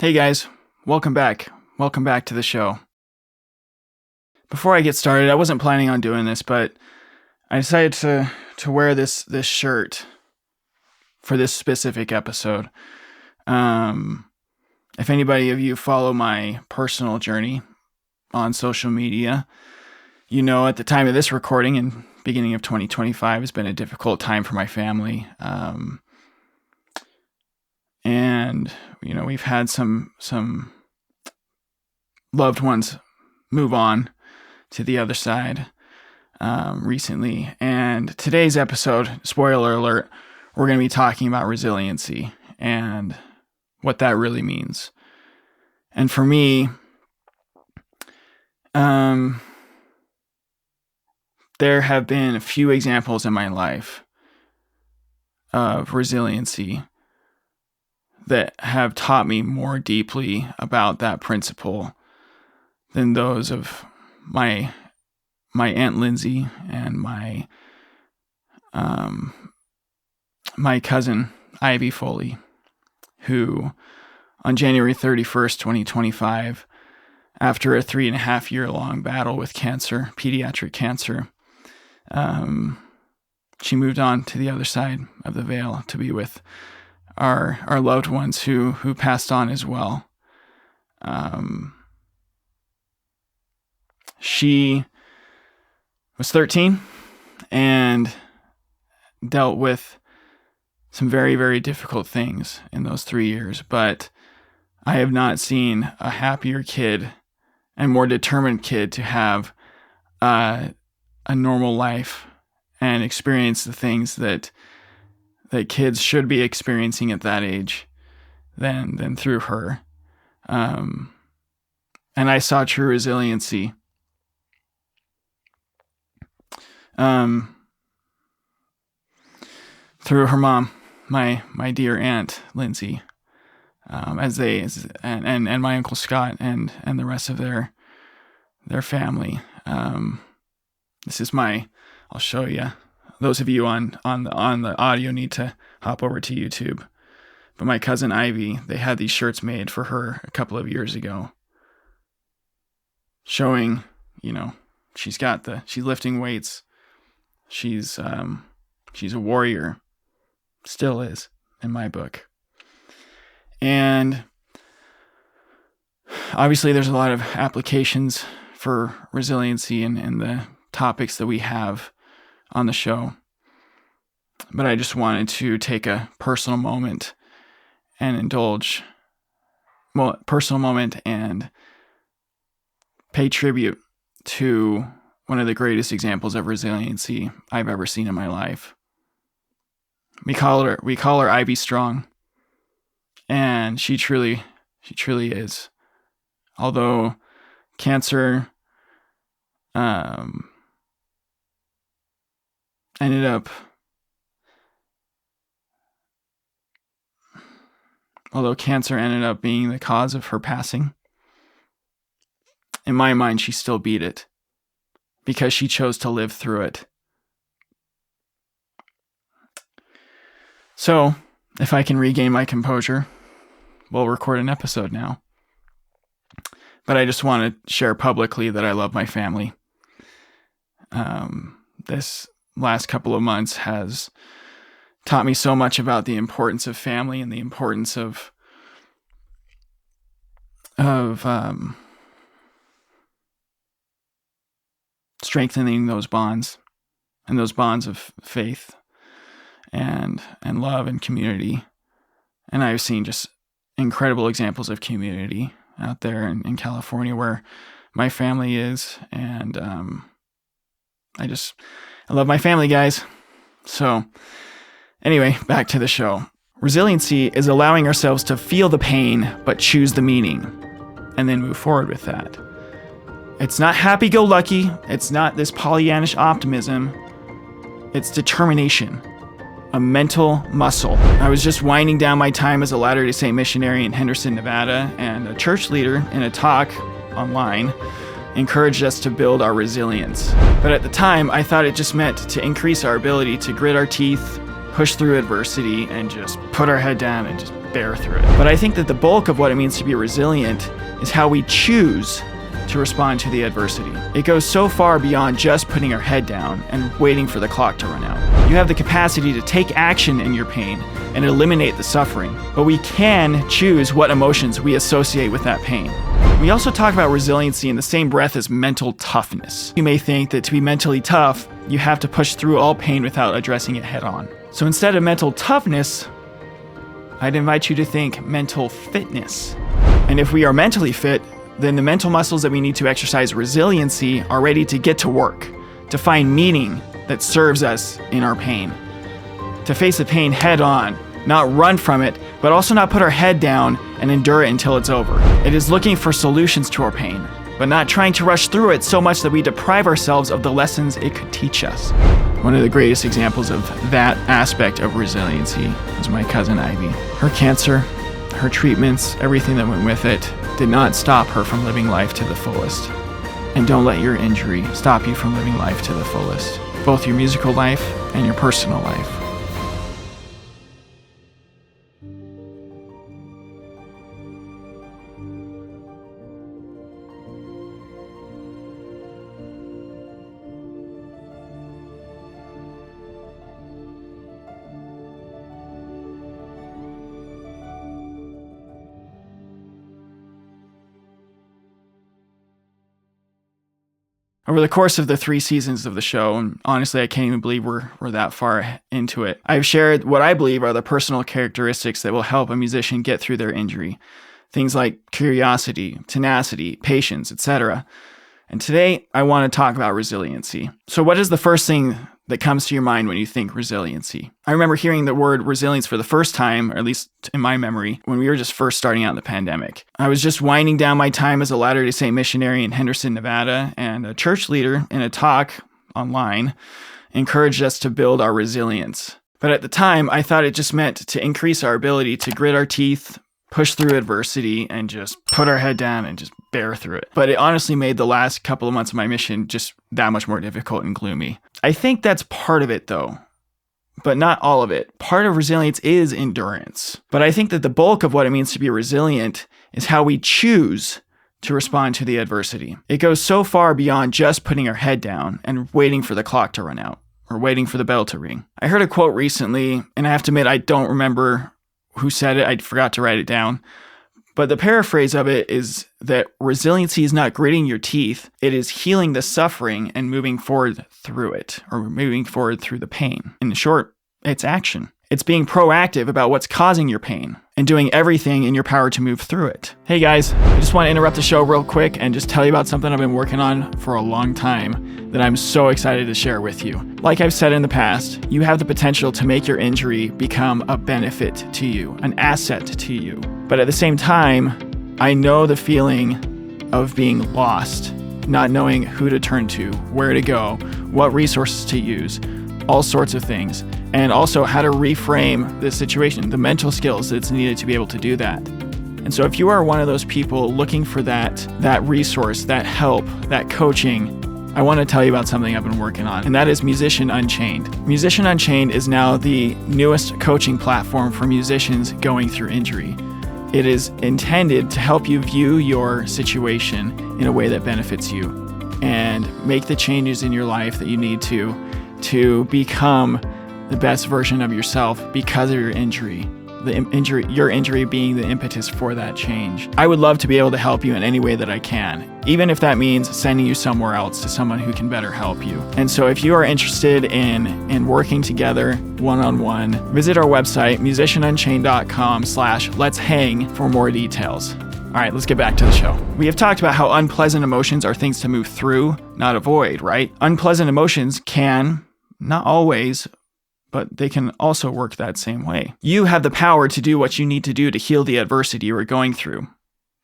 Hey guys, welcome back. Welcome back to the show. Before I get started, I wasn't planning on doing this, but I decided to wear this shirt for this specific episode. If anybody of you follow my personal journey on social media, you know at the time of this recording in beginning of 2025 has been a difficult time for my family. And we've had some loved ones move on to the other side recently. And today's episode, spoiler alert, we're going to be talking about resiliency and what that really means. And for me, there have been a few examples in my life of resiliency that have taught me more deeply about that principle than those of my Aunt Lindsay and my cousin Ivy Foley, who on January 31st, 2025, after a 3.5-year long battle with cancer, pediatric cancer, she moved on to the other side of the veil to be with our loved ones who passed on as well. She was 13 and dealt with some very, very difficult things in those 3 years, but I have not seen a happier kid and more determined kid to have a normal life and experience the things that kids should be experiencing at that age than through her. And I saw true resiliency. Through her mom, my dear Aunt Lindsay, and my Uncle Scott and the rest of their family. This is I'll show you. Those of you on the audio need to hop over to YouTube. But my cousin Ivy, they had these shirts made for her a couple of years ago, showing, she's lifting weights. She's a warrior, still is in my book. And obviously there's a lot of applications for resiliency and the topics that we have on the show. But I just wanted to take a personal moment and pay tribute to one of the greatest examples of resiliency I've ever seen in my life. We call her Ivy Strong, and she truly is. Although cancer ended up being the cause of her passing, in my mind, she still beat it because she chose to live through it. So, if I can regain my composure, we'll record an episode now. But I just want to share publicly that I love my family. This last couple of months has taught me so much about the importance of family and the importance of strengthening those bonds and those bonds of faith and love and community. And I've seen just incredible examples of community out there in California where my family is. And I love my family, guys. So anyway, back to the show. Resiliency is allowing ourselves to feel the pain, but choose the meaning and then move forward with that. It's not happy-go-lucky. It's not this Pollyannish optimism. It's determination, a mental muscle. I was just winding down my time as a Latter-day Saint missionary in Henderson, Nevada, and a church leader in a talk online encouraged us to build our resilience. But at the time, I thought it just meant to increase our ability to grit our teeth, push through adversity and just put our head down and just bear through it. But I think that the bulk of what it means to be resilient is how we choose to respond to the adversity. It goes so far beyond just putting our head down and waiting for the clock to run out. You have the capacity to take action in your pain and eliminate the suffering, but we can choose what emotions we associate with that pain. We also talk about resiliency in the same breath as mental toughness. You may think that to be mentally tough, you have to push through all pain without addressing it head on. So instead of mental toughness, I'd invite you to think mental fitness. And if we are mentally fit, then the mental muscles that we need to exercise resiliency are ready to get to work, to find meaning that serves us in our pain, to face the pain head on, not run from it, but also not put our head down and endure it until it's over. It is looking for solutions to our pain, but not trying to rush through it so much that we deprive ourselves of the lessons it could teach us. One of the greatest examples of that aspect of resiliency was my cousin Ivy. Her cancer, her treatments, everything that went with it, did not stop her from living life to the fullest. And don't let your injury stop you from living life to the fullest, both your musical life and your personal life. Over the course of the 3 seasons of the show, and honestly, I can't even believe we're that far into it, I've shared what I believe are the personal characteristics that will help a musician get through their injury. Things like curiosity, tenacity, patience, etc. And today, I want to talk about resiliency. So what is the first thing that comes to your mind when you think resiliency? I remember hearing the word resilience for the first time, or at least in my memory, when we were just first starting out in the pandemic. I was just winding down my time as a Latter-day Saint missionary in Henderson, Nevada, and a church leader in a talk online encouraged us to build our resilience. But at the time, I thought it just meant to increase our ability to grit our teeth, push through adversity, and just put our head down and just bear through it. But it honestly made the last couple of months of my mission just that much more difficult and gloomy. I think that's part of it though, but not all of it. Part of resilience is endurance. But I think that the bulk of what it means to be resilient is how we choose to respond to the adversity. It goes so far beyond just putting our head down and waiting for the clock to run out or waiting for the bell to ring. I heard a quote recently, and I have to admit I don't remember who said it. I forgot to write it down. But the paraphrase of it is that resiliency is not gritting your teeth. It is healing the suffering and moving forward through it, or moving forward through the pain. In short, it's action. It's being proactive about what's causing your pain and doing everything in your power to move through it. Hey guys, I just want to interrupt the show real quick and just tell you about something I've been working on for a long time that I'm so excited to share with you. Like I've said in the past, you have the potential to make your injury become a benefit to you, an asset to you. But at the same time, I know the feeling of being lost, not knowing who to turn to, where to go, what resources to use, all sorts of things, and also how to reframe the situation, the mental skills that's needed to be able to do that. And so if you are one of those people looking for that resource, that help, that coaching, I want to tell you about something I've been working on, and that is Musician Unchained. Musician Unchained is now the newest coaching platform for musicians going through injury. It is intended to help you view your situation in a way that benefits you and make the changes in your life that you need to become the best version of yourself because of your injury. Your injury being the impetus for that change. I would love to be able to help you in any way that I can, even if that means sending you somewhere else to someone who can better help you. And so if you are interested in working together one-on-one, visit our website, musicianunchained.com/let's hang for more details. All right, let's get back to the show. We have talked about how unpleasant emotions are things to move through, not avoid, right? Unpleasant emotions can, not always, but they can also work that same way. You have the power to do what you need to do to heal the adversity you are going through,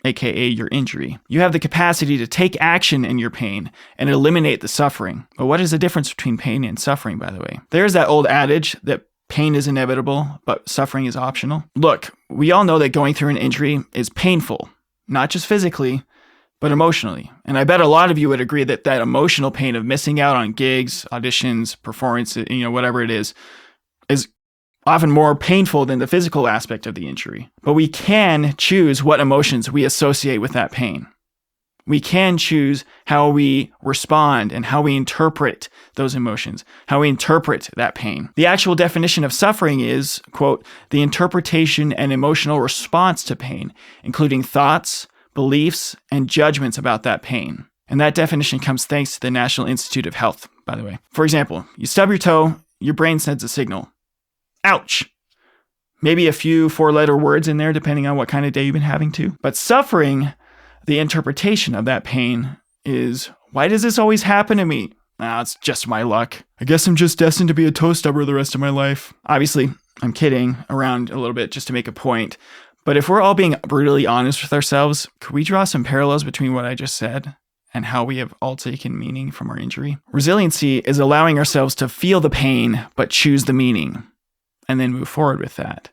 aka your injury. You have the capacity to take action in your pain and eliminate the suffering. But what is the difference between pain and suffering, by the way? There's that old adage that pain is inevitable, but suffering is optional. Look, we all know that going through an injury is painful, not just physically, but emotionally. And I bet a lot of you would agree that that emotional pain of missing out on gigs, auditions, performances, whatever it is often more painful than the physical aspect of the injury. But we can choose what emotions we associate with that pain. We can choose how we respond and how we interpret those emotions, how we interpret that pain. The actual definition of suffering is, quote, the interpretation and emotional response to pain, including thoughts, beliefs, and judgments about that pain. And that definition comes thanks to the National Institute of Health, by the way. For example, you stub your toe, your brain sends a signal. Ouch. Maybe a few 4-letter words in there, depending on what kind of day you've been having too. But suffering, the interpretation of that pain is, why does this always happen to me? It's just my luck. I guess I'm just destined to be a toe stubber the rest of my life. Obviously, I'm kidding around a little bit just to make a point. But if we're all being brutally honest with ourselves, could we draw some parallels between what I just said and how we have all taken meaning from our injury? Resiliency is allowing ourselves to feel the pain, but choose the meaning, and then move forward with that.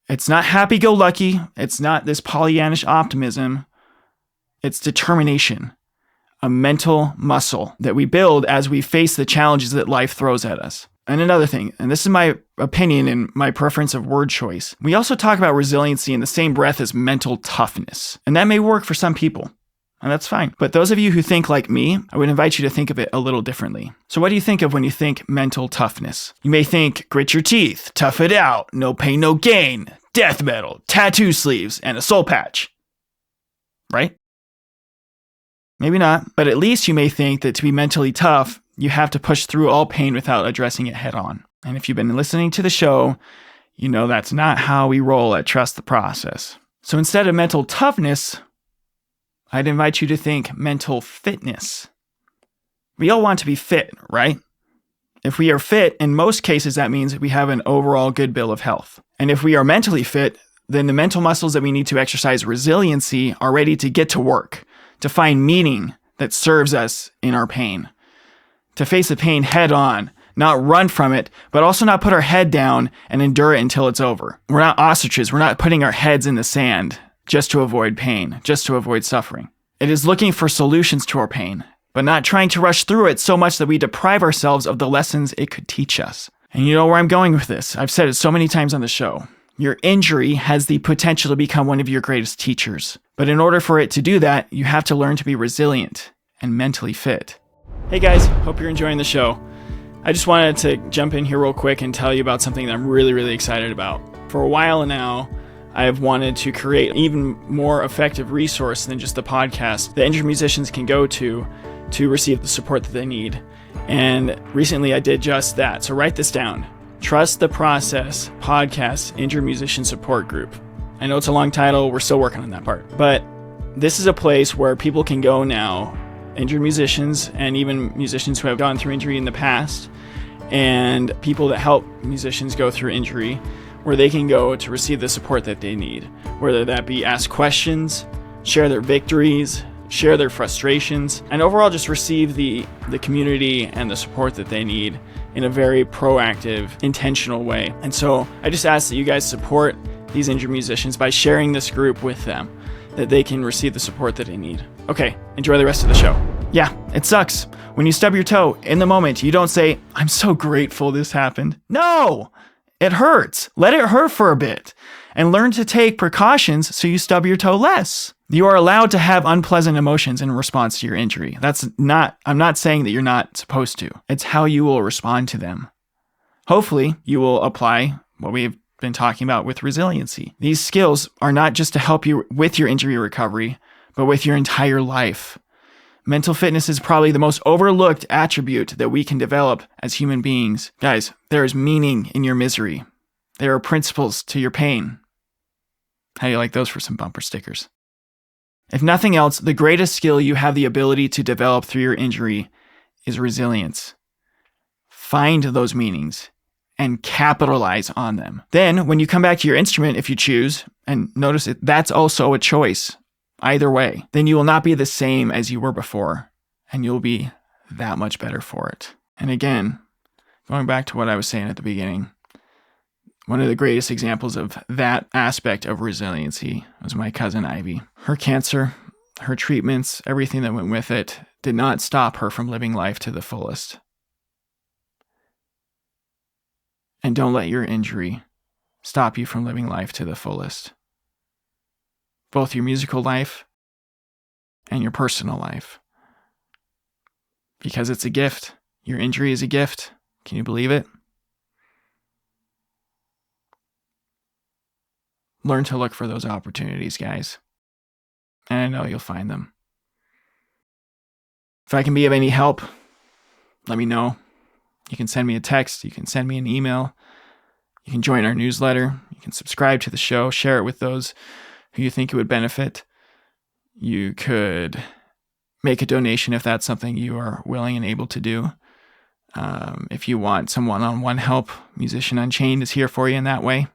It's not happy-go-lucky. It's not this Pollyannish optimism. It's determination, a mental muscle that we build as we face the challenges that life throws at us. And another thing, and this is my opinion and my preference of word choice, we also talk about resiliency in the same breath as mental toughness. And that may work for some people, and that's fine. But those of you who think like me, I would invite you to think of it a little differently. So what do you think of when you think mental toughness? You may think grit your teeth, tough it out, no pain, no gain, death metal, tattoo sleeves, and a soul patch. Right? Maybe not, but at least you may think that to be mentally tough, you have to push through all pain without addressing it head on. And if you've been listening to the show, you know that's not how we roll at Trust the Process. So instead of mental toughness, I'd invite you to think mental fitness. We all want to be fit, right? If we are fit, in most cases, that means we have an overall good bill of health. And if we are mentally fit, then the mental muscles that we need to exercise resiliency are ready to get to work, to find meaning that serves us in our pain, to face the pain head on, not run from it, but also not put our head down and endure it until it's over. We're not ostriches. We're not putting our heads in the sand just to avoid pain, just to avoid suffering. It is looking for solutions to our pain, but not trying to rush through it so much that we deprive ourselves of the lessons it could teach us. And you know where I'm going with this. I've said it so many times on the show. Your injury has the potential to become one of your greatest teachers. But in order for it to do that, you have to learn to be resilient and mentally fit. Hey guys, hope you're enjoying the show. I just wanted to jump in here real quick and tell you about something that I'm really, really excited about. For a while now, I have wanted to create an even more effective resource than just the podcast that injured musicians can go to receive the support that they need. And recently I did just that. So write this down. Trust the Process Podcast Injured Musician Support Group. I know it's a long title. We're still working on that part. But this is a place where people can go now, injured musicians and even musicians who have gone through injury in the past, and people that help musicians go through injury, where they can go to receive the support that they need, whether that be ask questions, share their victories, share their frustrations, and overall just receive the community and the support that they need in a very proactive, intentional way. And so I just ask that you guys support these injured musicians by sharing this group with them, that they can receive the support that they need. Okay, enjoy the rest of the show. Yeah, it sucks. When you stub your toe, in the moment, you don't say, I'm so grateful this happened. No, it hurts. Let it hurt for a bit and learn to take precautions so you stub your toe less. You are allowed to have unpleasant emotions in response to your injury. I'm not saying that you're not supposed to. It's how you will respond to them. Hopefully, you will apply what we've been talking about with resiliency. These skills are not just to help you with your injury recovery, but with your entire life. Mental fitness is probably the most overlooked attribute that we can develop as human beings. Guys, there is meaning in your misery. There are principles to your pain. How do you like those for some bumper stickers? If nothing else, the greatest skill you have the ability to develop through your injury is resilience. Find those meanings and capitalize on them. Then, when you come back to your instrument, if you choose, and notice it, that's also a choice, either way, then you will not be the same as you were before, and you'll be that much better for it. And again, going back to what I was saying at the beginning, one of the greatest examples of that aspect of resiliency was my cousin Ivy. Her cancer, her treatments, everything that went with it, did not stop her from living life to the fullest. And don't let your injury stop you from living life to the fullest. Both your musical life and your personal life. Because it's a gift. Your injury is a gift. Can you believe it? Learn to look for those opportunities, guys. And I know you'll find them. If I can be of any help, let me know. You can send me a text. You can send me an email. You can join our newsletter. You can subscribe to the show. Share it with those who you think it would benefit. You could make a donation if that's something you are willing and able to do. If you want some one-on-one help, Musician Unchained is here for you in that way.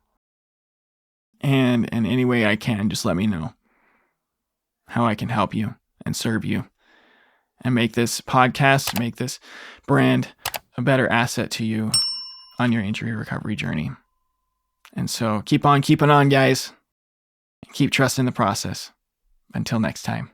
And in any way I can, just let me know how I can help you and serve you and make this podcast, make this brand a better asset to you on your injury recovery journey. And so keep on keeping on, guys. Keep trusting the process. Until next time.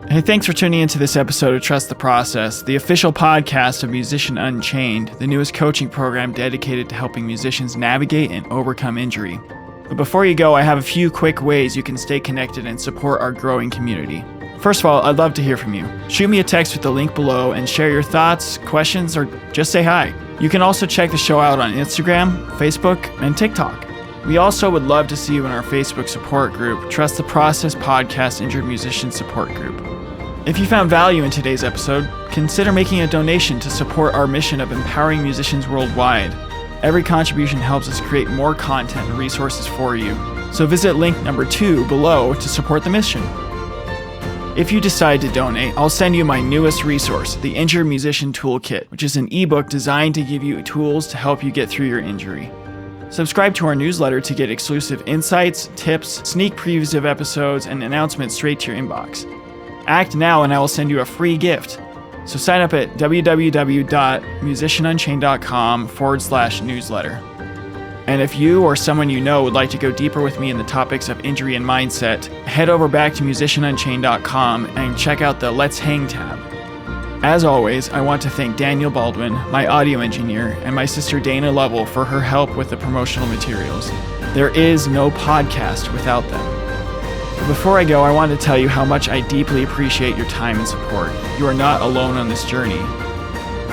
Hey, thanks for tuning into this episode of Trust the Process, the official podcast of Musician Unchained, the newest coaching program dedicated to helping musicians navigate and overcome injury. But before you go, I have a few quick ways you can stay connected and support our growing community. First of all, I'd love to hear from you. Shoot me a text with the link below and share your thoughts, questions, or just say hi. You can also check the show out on Instagram, Facebook, and TikTok. We also would love to see you in our Facebook support group, Trust the Process Podcast Injured Musician Support Group. If you found value in today's episode, consider making a donation to support our mission of empowering musicians worldwide. Every contribution helps us create more content and resources for you. So visit link number 2 below to support the mission. If you decide to donate, I'll send you my newest resource, the Injured Musician Toolkit, which is an ebook designed to give you tools to help you get through your injury. Subscribe to our newsletter to get exclusive insights, tips, sneak previews of episodes, and announcements straight to your inbox. Act now and I will send you a free gift. So sign up at www.musicianunchained.com/newsletter. And if you or someone you know would like to go deeper with me in the topics of injury and mindset, head over back to musicianunchained.com and check out the Let's Hang tab. As always, I want to thank Daniel Baldwin, my audio engineer, and my sister Dana Lovell for her help with the promotional materials. There is no podcast without them. Before I go, I want to tell you how much I deeply appreciate your time and support. You are not alone on this journey.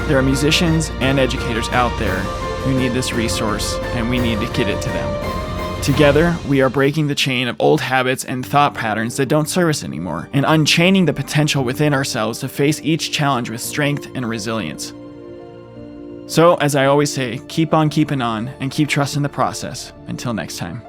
There are musicians and educators out there who need this resource, and we need to get it to them. Together, we are breaking the chain of old habits and thought patterns that don't serve us anymore, and unchaining the potential within ourselves to face each challenge with strength and resilience. So, as I always say, keep on keeping on and keep trusting the process. Until next time.